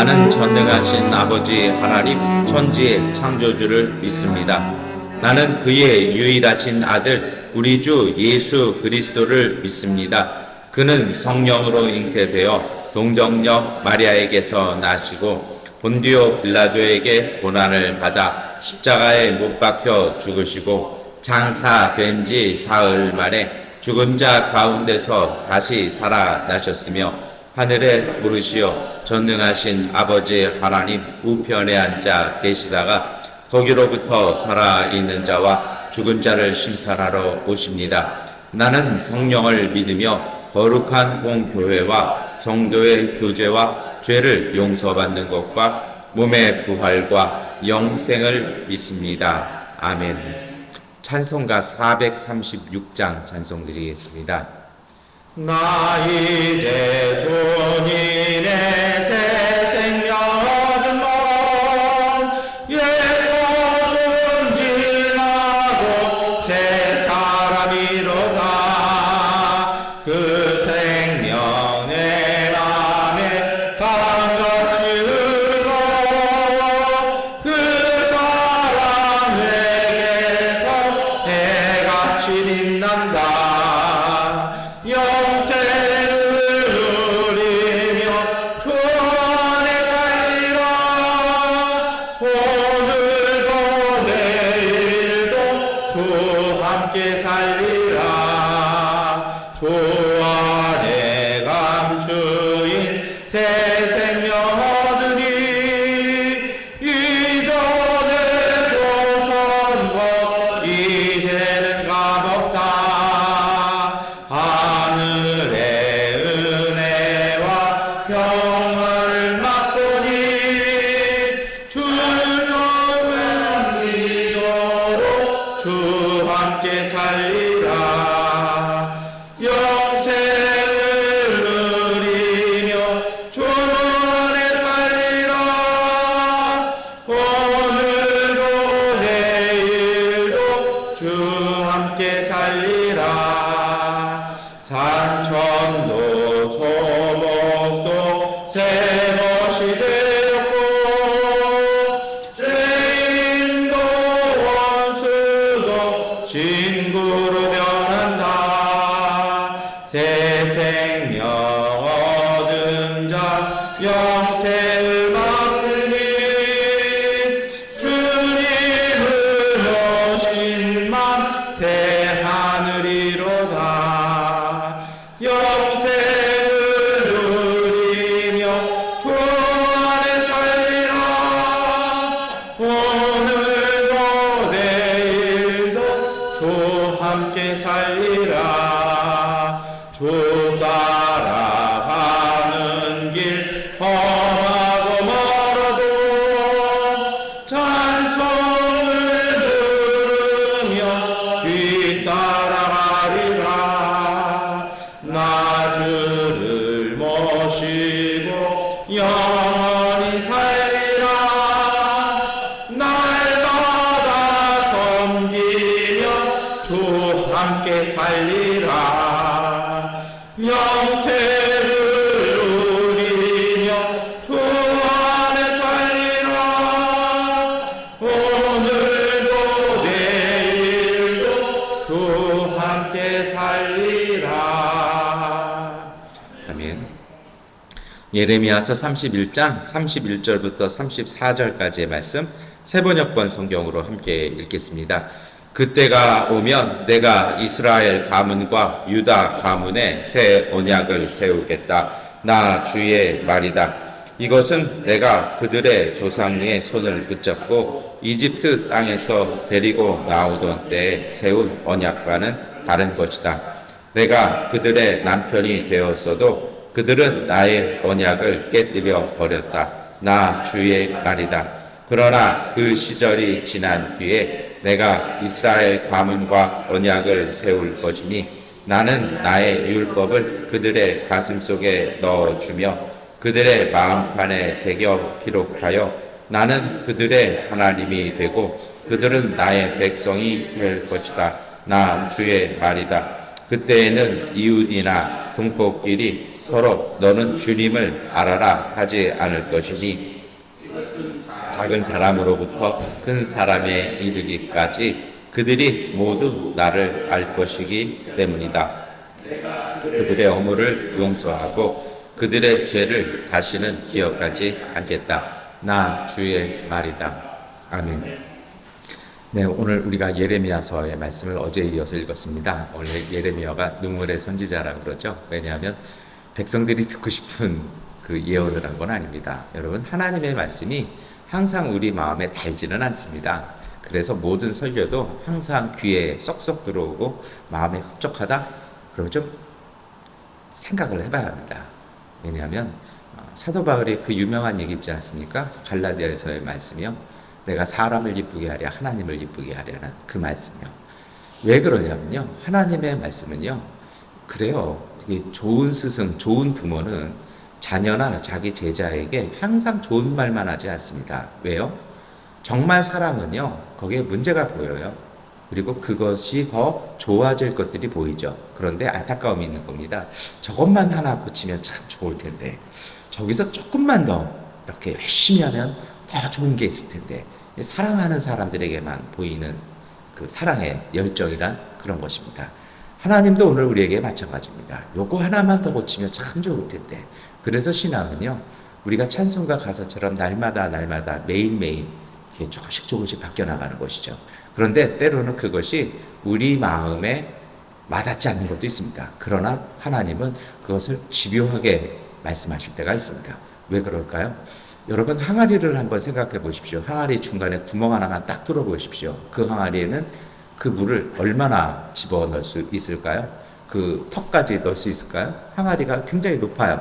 나는 전능하신 아버지 하나님 천지의 창조주를 믿습니다. 나는 그의 유일하신 아들 우리 주 예수 그리스도를 믿습니다. 그는 성령으로 잉태되어 동정녀 마리아에게서 나시고 본디오 빌라도에게 고난을 받아 십자가에 못 박혀 죽으시고 장사된 지 사흘 만에 죽은 자 가운데서 다시 살아나셨으며 하늘에 오르시어 전능하신 아버지 하나님 우편에 앉아 계시다가 거기로부터 살아있는 자와 죽은 자를 심판하러 오십니다. 나는 성령을 믿으며 거룩한 공교회와 성도의 교제와 죄를 용서받는 것과 몸의 부활과 영생을 믿습니다. 아멘. 찬송가 436장 찬송 드리겠습니다. 나 이제 주님의 새 생명 얻은 몸 예고 순진하고 새 사람이로다. 그 생명 내 맘에 강같이 흘러 그 사랑에게서 해같이 빛난다. 영생을 누리며 주 안에 살리라. 오늘도 내일도 주 함께 살리라. 주 안에 감추인 새 생명 얻으니 이전에 줬던 것 이제는 값없다. 하늘의 은혜와 평화를 맛보니 주님은 믿도록 주 함께 살리라. 영생을 누리며 주 안에 살리라. 오늘도 내일도 주 함께 살리라. 산천도 초목도 새것이 되었고 죄인도 원수도 친구로 변한다. 새 생명 얻은 자 영생을 맛보니 주님을 오신만 새 하늘이로다. 영생을 누리며 주 안에 살리라. 오늘도 내일도 주 함께 살리라. 주 따라가는 길 험하고 멀어도 찬송을 들으며 뒤따라가리라. 나 주를 모시고 영원히 살리라. 날마다 섬기며 주 함께 살리라. 영생을 누리며 주 안에 살리라. 오늘도 내일도 주 함께 살리라. 아멘. 예레미야서 31장 31절부터 34절까지의 말씀 세번역번 성경으로 함께 읽겠습니다. 그때가 오면 내가 이스라엘 가문과 유다 가문에 새 언약을 세우겠다. 나 주의 말이다. 이것은 내가 그들의 조상의 손을 붙잡고 이집트 땅에서 데리고 나오던 때에 세운 언약과는 다른 것이다. 내가 그들의 남편이 되었어도 그들은 나의 언약을 깨뜨려 버렸다. 나 주의 말이다. 그러나 그 시절이 지난 뒤에 내가 이스라엘 가문과 언약을 세울 것이니 나는 나의 율법을 그들의 가슴속에 넣어주며 그들의 마음판에 새겨 기록하여 나는 그들의 하나님이 되고 그들은 나의 백성이 될 것이다. 나 주의 말이다. 그때에는 이웃이나 동포끼리 서로 너는 주님을 알아라 하지 않을 것이니 작은 사람으로부터 큰 사람에 이르기까지 그들이 모두 나를 알 것이기 때문이다. 그들의 허물을 용서하고 그들의 죄를 다시는 기억하지 않겠다. 나 주의 말이다. 아멘. 네, 오늘 우리가 예레미야서의 말씀을 어제 이어서 읽었습니다. 원래 예레미야가 눈물의 선지자라고 그러죠. 왜냐하면 백성들이 듣고 싶은 그 예언을 한 건 아닙니다. 여러분, 하나님의 말씀이 항상 우리 마음에 달지는 않습니다. 그래서 모든 설교도 항상 귀에 쏙쏙 들어오고 마음에 흡족하다? 그럼 좀 생각을 해봐야 합니다. 왜냐하면 사도 바울이 그 유명한 얘기 있지 않습니까? 갈라디아에서의 말씀이요. 내가 사람을 기쁘게 하랴 하나님을 기쁘게 하랴는 그 말씀이요. 왜 그러냐면요. 하나님의 말씀은요. 그래요. 이게 좋은 스승, 좋은 부모는 자녀나 자기 제자에게 항상 좋은 말만 하지 않습니다. 왜요? 정말 사랑은요. 거기에 문제가 보여요. 그리고 그것이 더 좋아질 것들이 보이죠. 그런데 안타까움이 있는 겁니다. 저것만 하나 고치면 참 좋을 텐데 저기서 조금만 더 이렇게 열심히 하면 더 좋은 게 있을 텐데 사랑하는 사람들에게만 보이는 그 사랑의 열정이란 그런 것입니다. 하나님도 오늘 우리에게 마찬가지입니다. 요거 하나만 더 고치면 참 좋을 텐데 그래서 신앙은요. 우리가 찬송가 가사처럼 날마다 매일매일 이렇게 조금씩 바뀌어 나가는 것이죠. 그런데 때로는 그것이 우리 마음에 와닿지 않는 것도 있습니다. 그러나 하나님은 그것을 집요하게 말씀하실 때가 있습니다. 왜 그럴까요? 여러분 항아리를 한번 생각해 보십시오. 항아리 중간에 구멍 하나만 딱 뚫어 보십시오. 그 항아리에는 그 물을 얼마나 집어넣을 수 있을까요? 그 턱까지 넣을 수 있을까요? 항아리가 굉장히 높아요.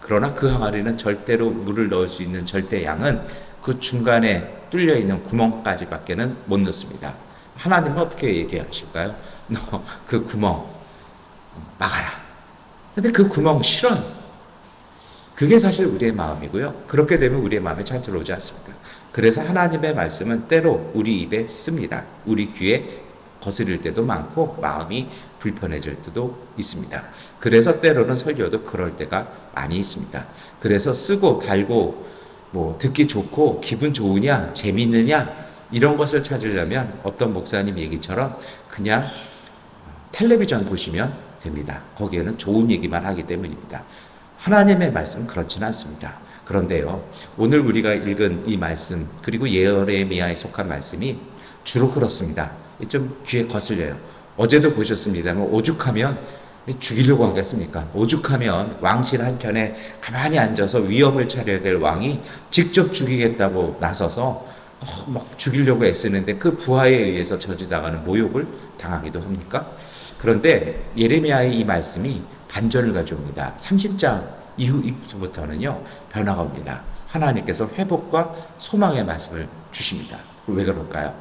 그러나 그 항아리는 절대로 물을 넣을 수 있는 절대 양은 그 중간에 뚫려 있는 구멍까지 밖에는 못 넣습니다. 하나님은 어떻게 얘기하실까요? 너 그 구멍 막아라. 근데 그 구멍 싫어요. 그게 사실 우리의 마음이고요. 그렇게 되면 우리의 마음에 잘 들어오지 않습니다. 그래서 하나님의 말씀은 때로 우리 입에 씁니다. 우리 귀에 거스릴 때도 많고 마음이 불편해질 때도 있습니다. 그래서 때로는 설교도 그럴 때가 많이 있습니다. 그래서 쓰고 달고 뭐 듣기 좋고 기분 좋으냐 재밌느냐 이런 것을 찾으려면 어떤 목사님 얘기처럼 그냥 텔레비전 보시면 됩니다. 거기에는 좋은 얘기만 하기 때문입니다. 하나님의 말씀은 그렇지는 않습니다. 그런데요, 오늘 우리가 읽은 이 말씀 그리고 예레미야에 속한 말씀이 주로 그렇습니다. 좀 귀에 거슬려요. 어제도 보셨습니다만 오죽하면 죽이려고 하겠습니까? 오죽하면 왕실 한켠에 가만히 앉아서 위험을 차려야 될 왕이 직접 죽이겠다고 나서서 막 죽이려고 애쓰는데 그 부하에 의해서 저지당하는 모욕을 당하기도 합니까? 그런데 예레미야의 이 말씀이 반전을 가져옵니다. 30장 이후부터는요 변화가 옵니다. 하나님께서 회복과 소망의 말씀을 주십니다. 왜 그럴까요?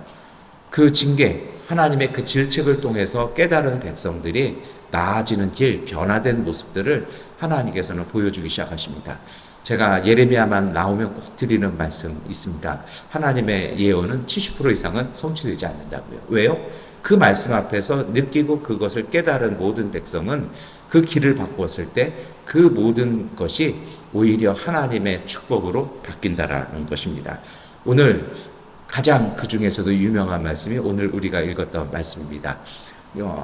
그 징계, 하나님의 그 질책을 통해서 깨달은 백성들이 나아지는 길, 변화된 모습들을 하나님께서는 보여주기 시작하십니다. 제가 예레미야만 나오면 꼭 드리는 말씀 있습니다. 하나님의 예언은 70% 이상은 성취되지 않는다고요. 왜요? 그 말씀 앞에서 느끼고 그것을 깨달은 모든 백성은 그 길을 바꾸었을 때 그 모든 것이 오히려 하나님의 축복으로 바뀐다라는 것입니다. 오늘 가장 그 중에서도 유명한 말씀이 오늘 우리가 읽었던 말씀입니다.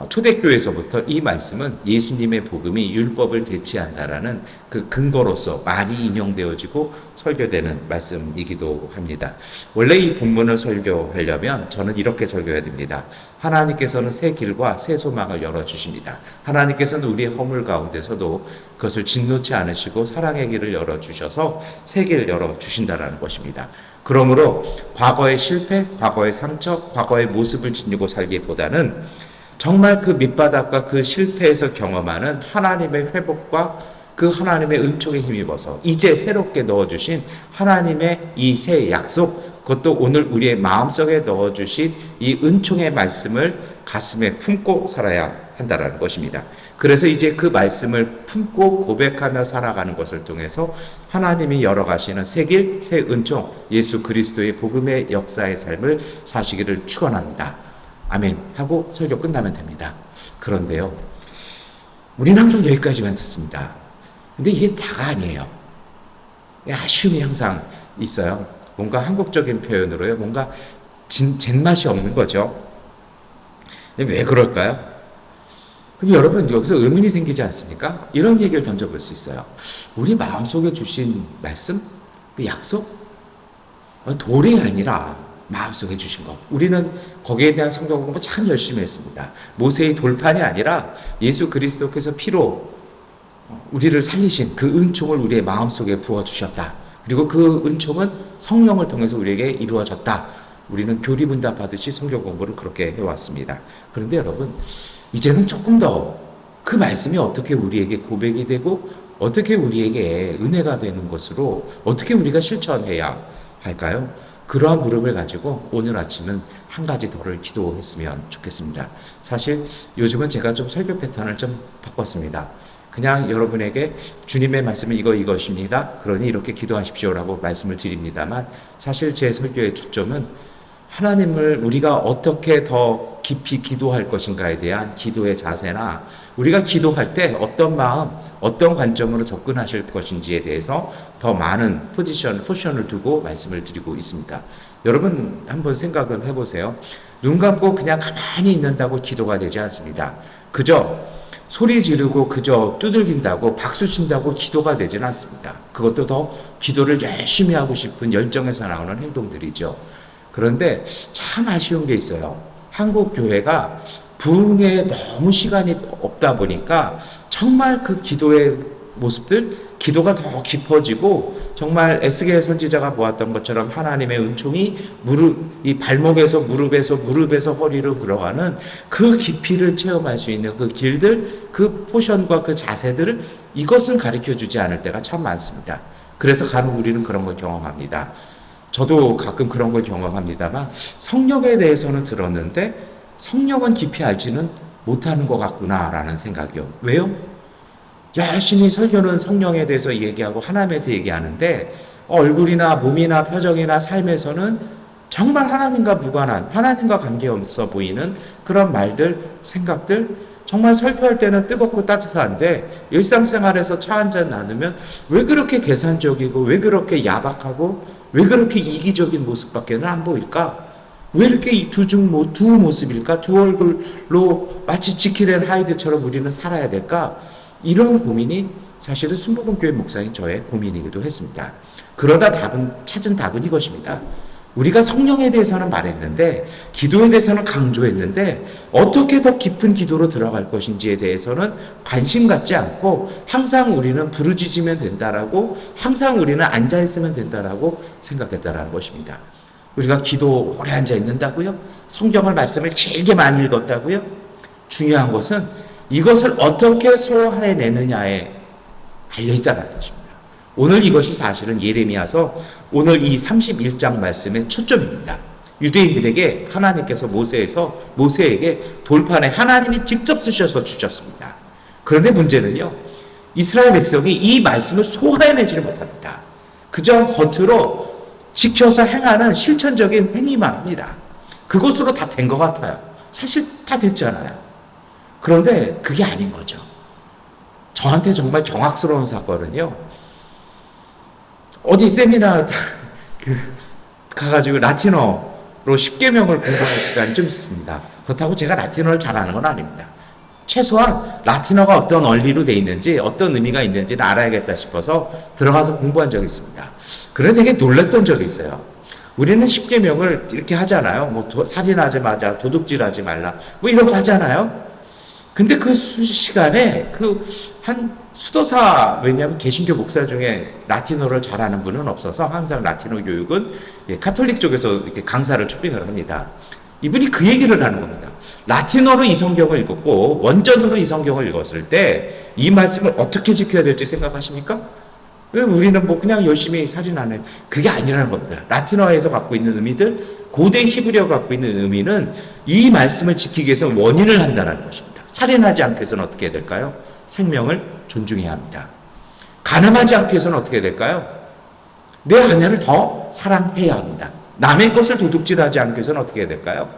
초대교회에서부터 이 말씀은 예수님의 복음이 율법을 대체한다라는 그 근거로서 많이 인용되어지고 설교되는 말씀이기도 합니다. 원래 이 본문을 설교하려면 저는 이렇게 설교해야 됩니다. 하나님께서는 새 길과 새 소망을 열어주십니다. 하나님께서는 우리의 허물 가운데서도 그것을 진노치 않으시고 사랑의 길을 열어주셔서 새 길을 열어주신다라는 것입니다. 그러므로 과거의 실패, 과거의 상처, 과거의 모습을 지니고 살기보다는 정말 그 밑바닥과 그 실패에서 경험하는 하나님의 회복과 그 하나님의 은총에 힘입어서 이제 새롭게 넣어주신 하나님의 이 새 약속, 그것도 오늘 우리의 마음속에 넣어주신 이 은총의 말씀을 가슴에 품고 살아야 한다는 것입니다. 그래서 이제 그 말씀을 품고 고백하며 살아가는 것을 통해서 하나님이 열어가시는 새 길, 새 은총, 예수 그리스도의 복음의 역사의 삶을 사시기를 축원합니다. 아멘 하고 설교 끝나면 됩니다. 그런데요, 우리는 항상 여기까지만 듣습니다. 근데 이게 다가 아니에요. 아쉬움이 항상 있어요. 뭔가 한국적인 표현으로요. 뭔가 젠맛이 없는 거죠. 왜 그럴까요? 그럼 여러분 여기서 의문이 생기지 않습니까? 이런 얘기를 던져볼 수 있어요. 우리 마음속에 주신 말씀, 그 약속, 돌이 아니라 마음속에 주신 것. 우리는 거기에 대한 성경 공부 참 열심히 했습니다. 모세의 돌판이 아니라 예수 그리스도께서 피로 우리를 살리신 그 은총을 우리의 마음속에 부어주셨다. 그리고 그 은총은 성령을 통해서 우리에게 이루어졌다. 우리는 교리문답하듯이 성경 공부를 그렇게 해왔습니다. 그런데 여러분, 이제는 조금 더 그 말씀이 어떻게 우리에게 고백이 되고 어떻게 우리에게 은혜가 되는 것으로 어떻게 우리가 실천해야 할까요? 그러한 물음을 가지고 오늘 아침은 한 가지 더를 기도했으면 좋겠습니다. 사실 요즘은 제가 좀 설교 패턴을 좀 바꿨습니다. 그냥 여러분에게 주님의 말씀은 이것입니다. 그러니 이렇게 기도하십시오라고 말씀을 드립니다만 사실 제 설교의 초점은 하나님을 우리가 어떻게 더 깊이 기도할 것인가에 대한 기도의 자세나 우리가 기도할 때 어떤 마음, 어떤 관점으로 접근하실 것인지에 대해서 더 많은 포지션을 두고 말씀을 드리고 있습니다. 여러분 한번 생각을 해보세요. 눈 감고 그냥 가만히 있는다고 기도가 되지 않습니다. 그저 소리 지르고 그저 두들긴다고 박수 친다고 기도가 되지는 않습니다. 그것도 더 기도를 열심히 하고 싶은 열정에서 나오는 행동들이죠. 그런데 참 아쉬운 게 있어요. 한국 교회가 부흥에 너무 시간이 없다 보니까 정말 그 기도의 모습들, 기도가 더 깊어지고 정말 에스겔 선지자가 보았던 것처럼 하나님의 은총이 이 발목에서 무릎에서 허리로 들어가는 그 깊이를 체험할 수 있는 그 길들, 그 포션과 그 자세들을 이것은 가르쳐 주지 않을 때가 참 많습니다. 그래서 간혹 우리는 그런 걸 경험합니다. 저도 가끔 그런 걸 경험합니다만 성령에 대해서는 들었는데 성령은 깊이 알지는 못하는 것 같구나라는 생각이요. 왜요? 열심히 설교는 성령에 대해서 얘기하고 하나님에 대해서 얘기하는데 얼굴이나 몸이나 표정이나 삶에서는 정말 하나님과 무관한, 하나님과 관계없어 보이는 그런 말들, 생각들, 정말 설교할 때는 뜨겁고 따뜻한데 일상생활에서 차 한잔 나누면 왜 그렇게 계산적이고 왜 그렇게 야박하고 왜 그렇게 이기적인 모습밖에는 안 보일까? 왜 이렇게 이 두 모습일까? 두 얼굴로 마치 지킬 앤 하이드처럼 우리는 살아야 될까? 이런 고민이 사실은 순복음교회 목사인 저의 고민이기도 했습니다. 그러다 찾은 답은 이것입니다. 우리가 성령에 대해서는 말했는데 기도에 대해서는 강조했는데 어떻게 더 깊은 기도로 들어갈 것인지에 대해서는 관심 갖지 않고 항상 우리는 부르짖으면 된다라고 항상 우리는 앉아있으면 된다라고 생각했다라는 것입니다. 우리가 기도 오래 앉아 있는다고요? 성경을 말씀을 길게 많이 읽었다고요? 중요한 것은 이것을 어떻게 소화해내느냐에 달려있다는 것입니다. 오늘 이것이 사실은 예레미야서 오늘 이 31장 말씀의 초점입니다. 유대인들에게 하나님께서 모세에게 돌판에 하나님이 직접 쓰셔서 주셨습니다. 그런데 문제는요, 이스라엘 백성이 이 말씀을 소화해내지를 못합니다. 그저 겉으로 지켜서 행하는 실천적인 행위만 합니다. 그것으로 다 된 것 같아요. 사실 다 됐잖아요. 그런데 그게 아닌 거죠. 저한테 정말 경악스러운 사건은요, 어디 세미나 가가지고 라틴어로 10계명을 공부하는 시간이 좀 있습니다. 그렇다고 제가 라틴어를 잘하는 건 아닙니다. 최소한 라틴어가 어떤 원리로 돼 있는지 어떤 의미가 있는지를 알아야겠다 싶어서 들어가서 공부한 적이 있습니다. 그런데 되게 놀랐던 적이 있어요. 우리는 10계명을 이렇게 하잖아요. 뭐 살인하지 마자, 도둑질하지 말라, 뭐 이런 거 하잖아요. 근데 그 시간에 한 수도사, 왜냐하면 개신교 목사 중에 라틴어를 잘하는 분은 없어서 항상 라틴어 교육은 카톨릭 쪽에서 이렇게 강사를 초빙을 합니다. 이분이 그 얘기를 하는 겁니다. 라틴어로 이 성경을 읽었고 원전으로 이 성경을 읽었을 때 이 말씀을 어떻게 지켜야 될지 생각하십니까? 왜 우리는 뭐 그냥 열심히 살인하네. 그게 아니라는 겁니다. 라틴어에서 갖고 있는 의미들, 고대 히브리어가 갖고 있는 의미는 이 말씀을 지키기 위해서 원인을 한다는 것입니다. 살인하지 않기 위해서는 어떻게 해야 될까요? 생명을 존중해야 합니다. 가늠하지 않기 위해서는 어떻게 해야 될까요? 내 아내를 더 사랑해야 합니다. 남의 것을 도둑질하지 않기 위해서는 어떻게 해야 될까요?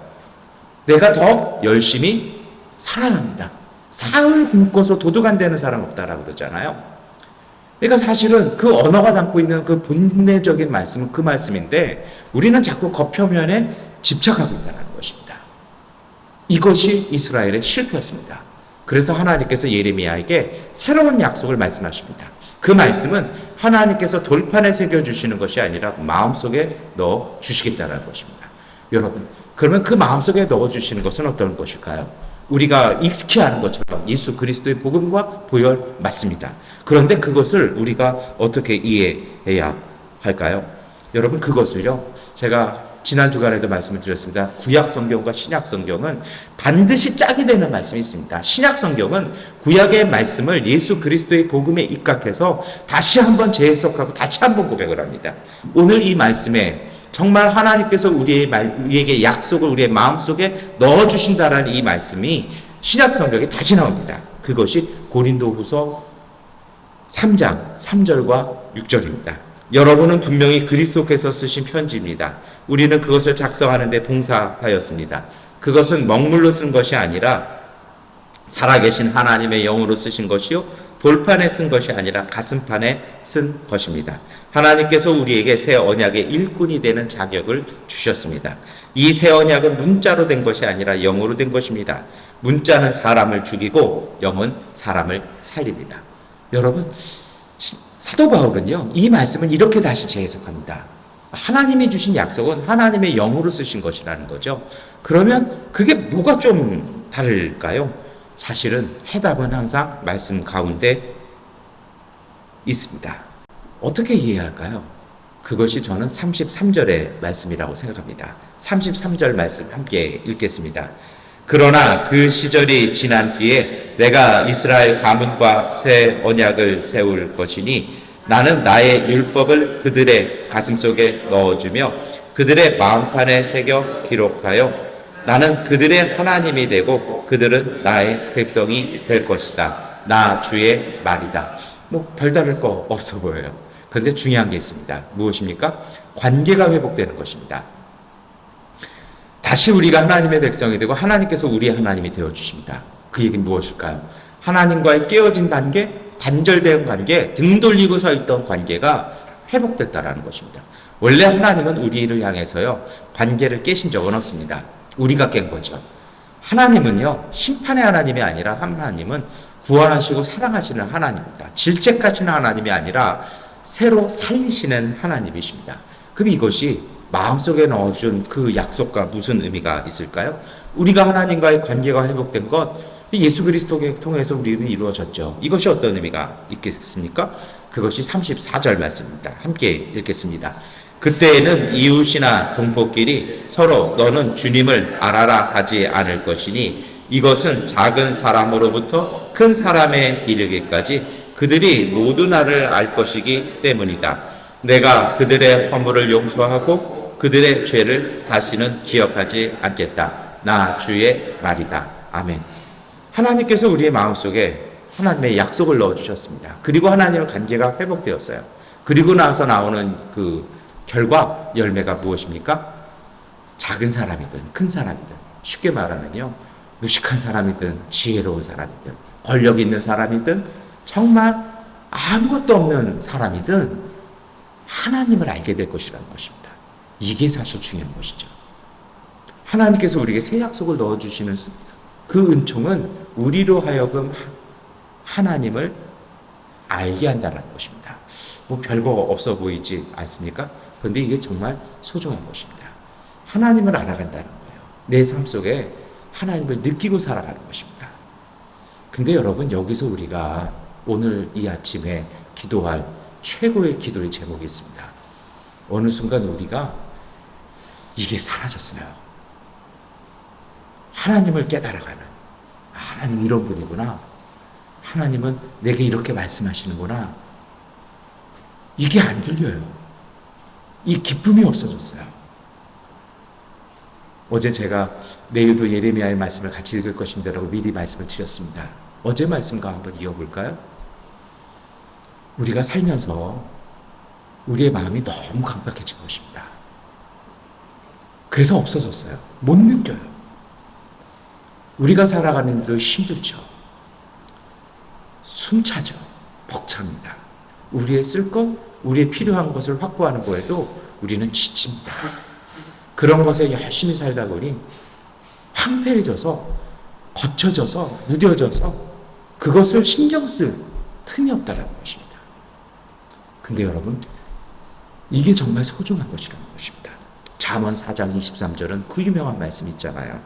내가 더 열심히 사랑합니다. 사흘 굶고서 도둑 안 되는 사람 없다라고 그러잖아요. 그러니까 사실은 그 언어가 담고 있는 그 본래적인 말씀은 그 말씀인데 우리는 자꾸 겉표면에 집착하고 있다는 것입니다. 이것이 이스라엘의 실패였습니다. 그래서 하나님께서 예레미야에게 새로운 약속을 말씀하십니다. 그 말씀은 하나님께서 돌판에 새겨주시는 것이 아니라 마음속에 넣어 주시겠다는 것입니다. 여러분, 그러면 그 마음속에 넣어 주시는 것은 어떤 것일까요? 우리가 익숙히 아는 것처럼 예수 그리스도의 복음과 보혈 맞습니다. 그런데 그것을 우리가 어떻게 이해해야 할까요? 여러분, 그것을요, 제가 지난 주간에도 말씀을 드렸습니다. 구약 성경과 신약 성경은 반드시 짝이 되는 말씀이 있습니다. 신약 성경은 구약의 말씀을 예수 그리스도의 복음에 입각해서 다시 한번 재해석하고 다시 한번 고백을 합니다. 오늘 이 말씀에 정말 하나님께서 우리에게 약속을 우리의 마음속에 넣어주신다라는 이 말씀이 신약 성경에 다시 나옵니다. 그것이 고린도후서 3장 3절과 6절입니다. 여러분은 분명히 그리스도께서 쓰신 편지입니다. 우리는 그것을 작성하는 데 봉사하였습니다. 그것은 먹물로 쓴 것이 아니라 살아계신 하나님의 영으로 쓰신 것이요 돌판에 쓴 것이 아니라 가슴판에 쓴 것입니다. 하나님께서 우리에게 새 언약의 일꾼이 되는 자격을 주셨습니다. 이 새 언약은 문자로 된 것이 아니라 영으로 된 것입니다. 문자는 사람을 죽이고 영은 사람을 살립니다. 여러분, 사도 바울은요, 이 말씀을 이렇게 다시 재해석합니다. 하나님이 주신 약속은 하나님의 영으로 쓰신 것이라는 거죠. 그러면 그게 뭐가 좀 다를까요? 사실은 해답은 항상 말씀 가운데 있습니다. 어떻게 이해할까요? 그것이 저는 33절의 말씀이라고 생각합니다. 33절 말씀 함께 읽겠습니다. 그러나 그 시절이 지난 뒤에 내가 이스라엘 가문과 새 언약을 세울 것이니 나는 나의 율법을 그들의 가슴속에 넣어주며 그들의 마음판에 새겨 기록하여 나는 그들의 하나님이 되고 그들은 나의 백성이 될 것이다. 나 주의 말이다. 뭐 별다를 거 없어 보여요. 그런데 중요한 게 있습니다. 무엇입니까? 관계가 회복되는 것입니다. 다시 우리가 하나님의 백성이 되고 하나님께서 우리의 하나님이 되어주십니다. 그 얘기는 무엇일까요? 하나님과의 깨어진 관계, 단절된 관계, 등 돌리고 서 있던 관계가 회복됐다라는 것입니다. 원래 하나님은 우리를 향해서요, 관계를 깨신 적은 없습니다. 우리가 깬 거죠. 하나님은요, 심판의 하나님이 아니라 하나님은 구원하시고 사랑하시는 하나님입니다. 질책하시는 하나님이 아니라 새로 살리시는 하나님이십니다. 그럼 이것이 마음속에 넣어준 그 약속과 무슨 의미가 있을까요? 우리가 하나님과의 관계가 회복된 것, 예수 그리스도를 통해서 우리는 이루어졌죠. 이것이 어떤 의미가 있겠습니까? 그것이 34절 말씀입니다. 함께 읽겠습니다. 그때에는 이웃이나 동포끼리 서로 너는 주님을 알아라 하지 않을 것이니 이것은 작은 사람으로부터 큰 사람에 이르기까지 그들이 모두 나를 알 것이기 때문이다. 내가 그들의 허물을 용서하고 그들의 죄를 다시는 기억하지 않겠다. 나 주의 말이다. 아멘. 하나님께서 우리의 마음속에 하나님의 약속을 넣어주셨습니다. 그리고 하나님의 관계가 회복되었어요. 그리고 나서 나오는 그 결과 열매가 무엇입니까? 작은 사람이든 큰 사람이든, 쉽게 말하면요, 무식한 사람이든 지혜로운 사람이든 권력 있는 사람이든 정말 아무것도 없는 사람이든 하나님을 알게 될 것이라는 것입니다. 이게 사실 중요한 것이죠. 하나님께서 우리에게 새 약속을 넣어주시는 그 은총은 우리로 하여금 하나님을 알게 한다는 것입니다. 뭐 별거 없어 보이지 않습니까? 그런데 이게 정말 소중한 것입니다. 하나님을 알아간다는 거예요. 내 삶 속에 하나님을 느끼고 살아가는 것입니다. 근데 여러분, 여기서 우리가 오늘 이 아침에 기도할 최고의 기도의 제목이 있습니다. 어느 순간 우리가 이게 사라졌어요. 하나님을 깨달아가는, 하나님 이런 분이구나, 하나님은 내게 이렇게 말씀하시는구나, 이게 안 들려요. 이 기쁨이 없어졌어요. 어제 제가 내일도 예레미야의 말씀을 같이 읽을 것입니다라고 미리 말씀을 드렸습니다. 어제 말씀과 한번 이어볼까요? 우리가 살면서 우리의 마음이 너무 강박해진 것입니다. 그래서 없어졌어요. 못 느껴요. 우리가 살아가는 데도 힘들죠. 숨차죠. 벅찹니다. 우리의 쓸 것, 우리의 필요한 것을 확보하는 거에도 우리는 지칩니다. 그런 것에 열심히 살다 보니 황폐해져서 거쳐져서 무뎌져서 그것을 신경 쓸 틈이 없다라는 것입니다. 근데 여러분, 이게 정말 소중한 것이라는 것입니다. 잠언 4장 23절은 그 유명한 말씀 있잖아요.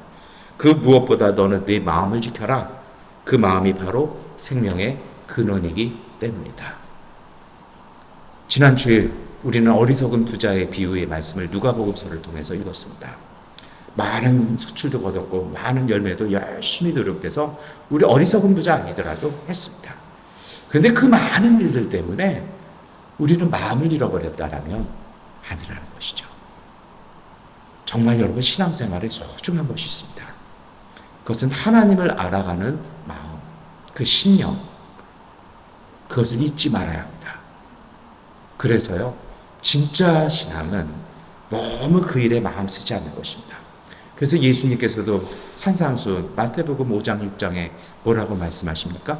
그 무엇보다 너는 네 마음을 지켜라. 그 마음이 바로 생명의 근원이기 때문이다. 지난 주일 우리는 어리석은 부자의 비유의 말씀을 누가복음서를 통해서 읽었습니다. 많은 소출도 거뒀고 많은 열매도 열심히 노력해서 우리 어리석은 부자 아니더라도 했습니다. 그런데 그 많은 일들 때문에 우리는 마음을 잃어버렸다라면 아니라는 것이죠. 정말 여러분, 신앙생활에 소중한 것이 있습니다. 그것은 하나님을 알아가는 마음, 그 심령, 그것을 잊지 말아야 합니다. 그래서요, 진짜 신앙은 너무 그 일에 마음 쓰지 않는 것입니다. 그래서 예수님께서도 산상수 마태복음 5장 6장에 뭐라고 말씀하십니까?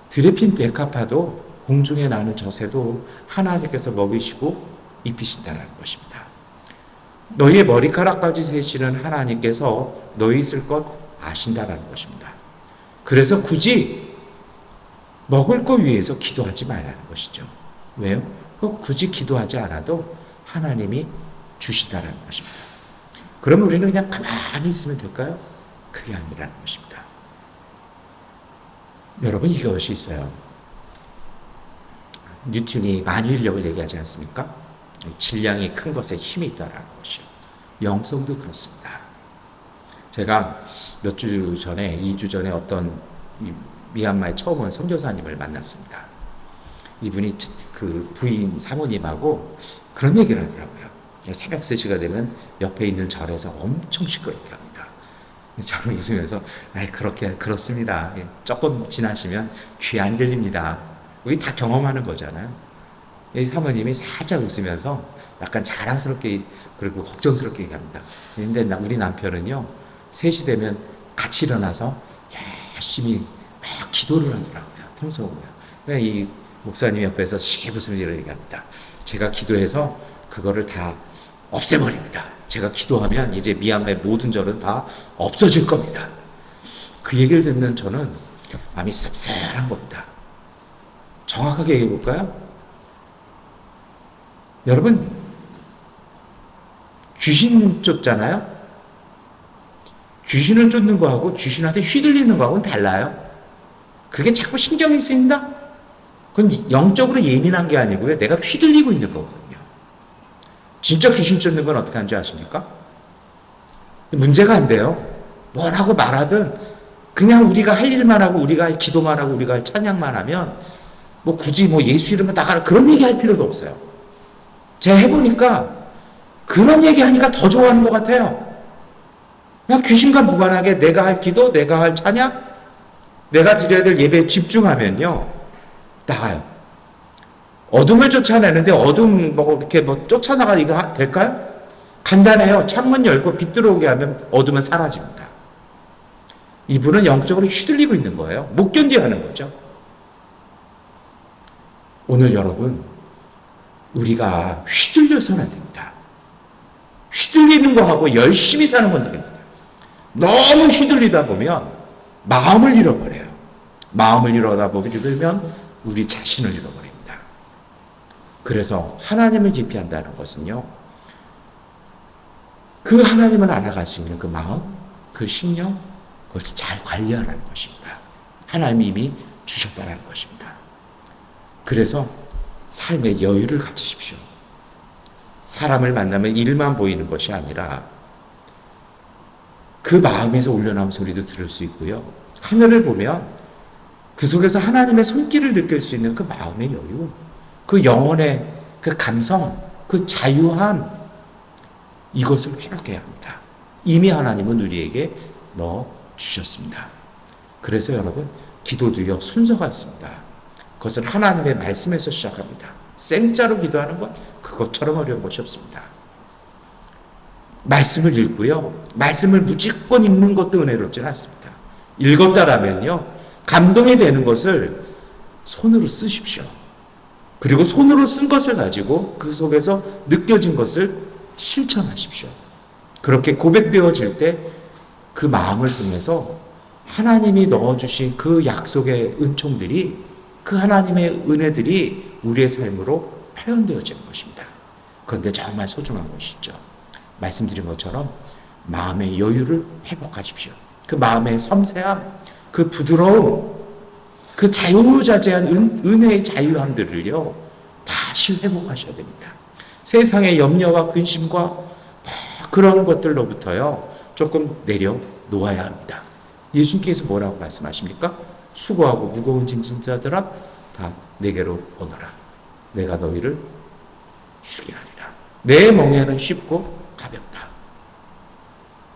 들에 핀 백합화도 공중에 나는 저 새도 하나님께서 먹이시고 입히신다는 것입니다. 너희의 머리카락까지 세시는 하나님께서 너희 있을 것 아신다라는 것입니다. 그래서 굳이 먹을 것 위해서 기도하지 말라는 것이죠. 왜요? 굳이 기도하지 않아도 하나님이 주신다는 것입니다. 그러면 우리는 그냥 가만히 있으면 될까요? 그게 아니라는 것입니다. 여러분, 이것이 있어요. 뉴턴이 만유인력을 얘기하지 않습니까? 질량이 큰 것에 힘이 있다라는 것이요. 영성도 그렇습니다. 제가 몇 주 전에, 2주 전에 어떤 미얀마에 처음 온 선교사님을 만났습니다. 이분이 그 부인 사모님하고 그런 얘기를 하더라고요. 새벽 3시가 되면 옆에 있는 절에서 엄청 시끄럽게 합니다. 저는 웃으면서 그렇습니다. 조금 지나시면 귀 안 들립니다. 우리 다 경험하는 거잖아요. 이 사모님이 살짝 웃으면서 약간 자랑스럽게 그리고 걱정스럽게 얘기합니다. 근데 우리 남편은요, 3시 되면 같이 일어나서 열심히 막 기도를 하더라고요. 통성으로요. 이 목사님 옆에서 씩 웃으면서 이런 얘기합니다. 제가 기도해서 그거를 다 없애버립니다. 제가 기도하면 이제 미얀마의 모든 절은 다 없어질 겁니다. 그 얘기를 듣는 저는 마음이 씁쓸한 겁니다. 정확하게 얘기해 볼까요? 여러분, 귀신 쫓잖아요? 귀신을 쫓는 거하고 귀신한테 휘둘리는 거하고는 달라요. 그게 자꾸 신경이 쓰인다? 그건 영적으로 예민한 게 아니고요. 내가 휘둘리고 있는 거거든요. 진짜 귀신 쫓는 건 어떻게 하는지 아십니까? 문제가 안 돼요. 뭐라고 말하든 그냥 우리가 할 일만 하고 우리가 할 기도만 하고 우리가 할 찬양만 하면 뭐 굳이 뭐 예수 이름으로 나가라 그런 얘기 할 필요도 없어요. 제가 해보니까 그런 얘기 하니까 더 좋아하는 것 같아요. 그냥 귀신과 무관하게 내가 할 기도, 내가 할 찬양, 내가 드려야 될 예배에 집중하면요, 나가요. 어둠을 쫓아내는데 어둠 이렇게 쫓아나가 이거 될까요? 간단해요. 창문 열고 빛 들어오게 하면 어둠은 사라집니다. 이분은 영적으로 휘둘리고 있는 거예요. 못 견뎌 하는 거죠. 오늘 여러분, 우리가 휘둘려서는 안 됩니다. 휘둘리는 거하고 열심히 사는 건 됩니다. 너무 휘둘리다 보면 마음을 잃어버려요. 마음을 잃어다 보면 우리 자신을 잃어버립니다. 그래서 하나님을 깊이 한다는 것은요, 그 하나님을 알아갈 수 있는 그 마음, 그 심령, 그것을 잘 관리하라는 것입니다. 하나님이 이미 주셨다는 것입니다. 그래서 삶의 여유를 가지십시오. 사람을 만나면 일만 보이는 것이 아니라 그 마음에서 올려나온 소리도 들을 수 있고요. 하늘을 보면 그 속에서 하나님의 손길을 느낄 수 있는 그 마음의 여유, 그 영혼의 그 감성, 그 자유함, 이것을 회복해야 합니다. 이미 하나님은 우리에게 넣어주셨습니다. 그래서 여러분, 기도도요, 순서가 있습니다. 그것은 하나님의 말씀에서 시작합니다. 생짜로 기도하는 것, 그것처럼 어려운 것이 없습니다. 말씀을 읽고요, 말씀을 무조건 읽는 것도 은혜롭지는 않습니다. 읽었다라면요, 감동이 되는 것을 손으로 쓰십시오. 그리고 손으로 쓴 것을 가지고 그 속에서 느껴진 것을 실천하십시오. 그렇게 고백되어질 때 그 마음을 통해서 하나님이 넣어주신 그 약속의 은총들이, 그 하나님의 은혜들이 우리의 삶으로 표현되어지는 것입니다. 그런데 정말 소중한 것이죠. 말씀드린 것처럼 마음의 여유를 회복하십시오. 그 마음의 섬세함, 그 부드러움, 그 자유자재한 은혜의 자유함들을요, 다시 회복하셔야 됩니다. 세상의 염려와 근심과 그런 것들로부터요, 조금 내려 놓아야 합니다. 예수님께서 뭐라고 말씀하십니까? 수고하고 무거운 짐진 자들아 다 내게로 오너라. 내가 너희를 쉬게 하리라. 내 멍에는 쉽고 가볍다.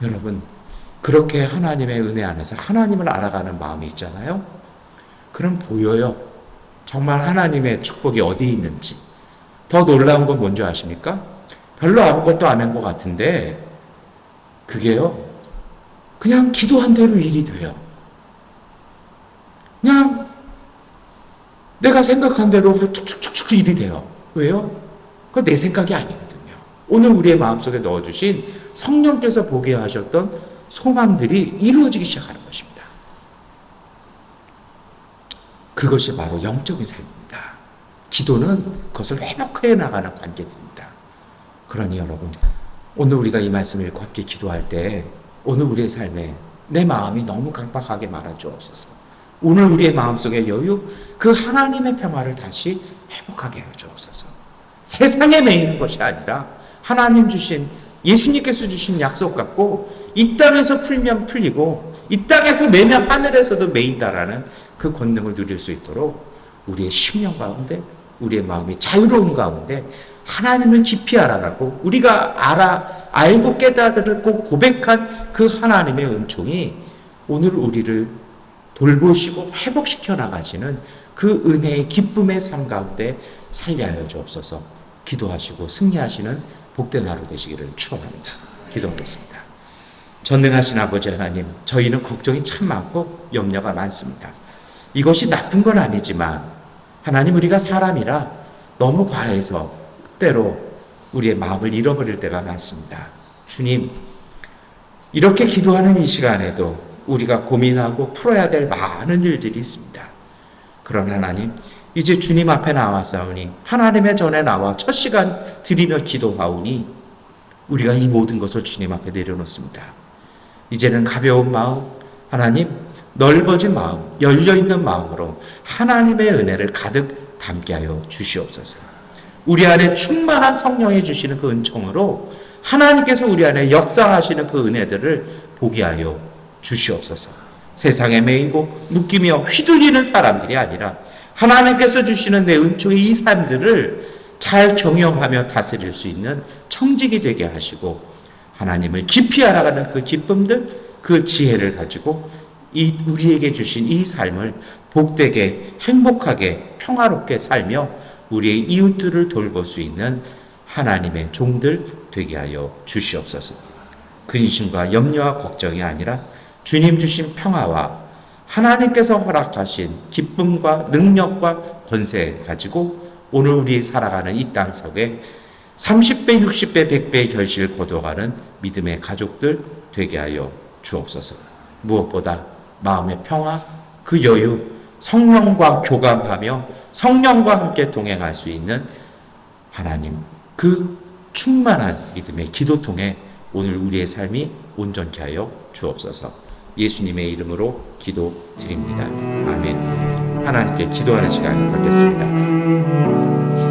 여러분, 그렇게 하나님의 은혜 안에서 하나님을 알아가는 마음이 있잖아요. 그럼 보여요. 정말 하나님의 축복이 어디에 있는지. 더 놀라운 건 뭔지 아십니까? 별로 아무것도 안 한 것 같은데 그게요, 그냥 기도한 대로 일이 돼요. 그냥 내가 생각한 대로 축축축축 일이 돼요. 왜요? 그건 내 생각이 아니거든요. 오늘 우리의 마음속에 넣어주신 성령께서 보게 하셨던 소망들이 이루어지기 시작하는 것입니다. 그것이 바로 영적인 삶입니다. 기도는 그것을 회복해 나가는 관계들입니다. 그러니 여러분, 오늘 우리가 이 말씀을 읽고 함께 기도할 때 오늘 우리의 삶에 내 마음이 너무 강박하게 말아 주옵소서. 오늘 우리의 마음속의 여유, 그 하나님의 평화를 다시 회복하게 해 주옵소서. 세상에 매이는 것이 아니라 하나님 주신, 예수님께서 주신 약속 갖고 이 땅에서 풀면 풀리고 이 땅에서 매면 하늘에서도 매인다라는 그 권능을 누릴 수 있도록 우리의 심령 가운데, 우리의 마음이 자유로운 가운데 하나님을 깊이 알아가고 우리가 알고 깨닫고 고백한 그 하나님의 은총이 오늘 우리를 돌보시고 회복시켜 나가시는 그 은혜의 기쁨의 삶 가운데 살게 하여 주옵소서. 기도하시고 승리하시는 복된 하루 되시기를 축원합니다. 기도하겠습니다. 전능하신 아버지 하나님, 저희는 걱정이 참 많고 염려가 많습니다. 이것이 나쁜 건 아니지만 하나님, 우리가 사람이라 너무 과해서 때로 우리의 마음을 잃어버릴 때가 많습니다. 주님, 이렇게 기도하는 이 시간에도 우리가 고민하고 풀어야 될 많은 일들이 있습니다. 그런 하나님, 이제 주님 앞에 나와싸우니, 하나님의 전에 나와 첫 시간 드리며 기도하오니 우리가 이 모든 것을 주님 앞에 내려놓습니다. 이제는 가벼운 마음, 하나님, 넓어진 마음, 열려있는 마음으로 하나님의 은혜를 가득 담게 하여 주시옵소서. 우리 안에 충만한 성령이 주시는 그 은총으로 하나님께서 우리 안에 역사하시는 그 은혜들을 보게 하여 주시옵소서. 세상에 매이고 묶이며 휘둘리는 사람들이 아니라 하나님께서 주시는 내 은총의 이 삶들을 잘 경영하며 다스릴 수 있는 청직이 되게 하시고 하나님을 깊이 알아가는 그 기쁨들, 그 지혜를 가지고 우리에게 주신 이 삶을 복되게 행복하게 평화롭게 살며 우리의 이웃들을 돌볼 수 있는 하나님의 종들 되게 하여 주시옵소서. 근심과 염려와 걱정이 아니라 주님 주신 평화와 하나님께서 허락하신 기쁨과 능력과 권세 가지고 오늘 우리 살아가는 이 땅 속에 30배, 60배, 100배의 결실을 거둬가는 믿음의 가족들 되게 하여 주옵소서. 무엇보다 마음의 평화, 그 여유, 성령과 교감하며 성령과 함께 동행할 수 있는 하나님, 그 충만한 믿음의 기도통에 오늘 우리의 삶이 온전케 하여 주옵소서. 예수님의 이름으로 기도드립니다. 아멘. 하나님께 기도하는 시간 갖겠습니다.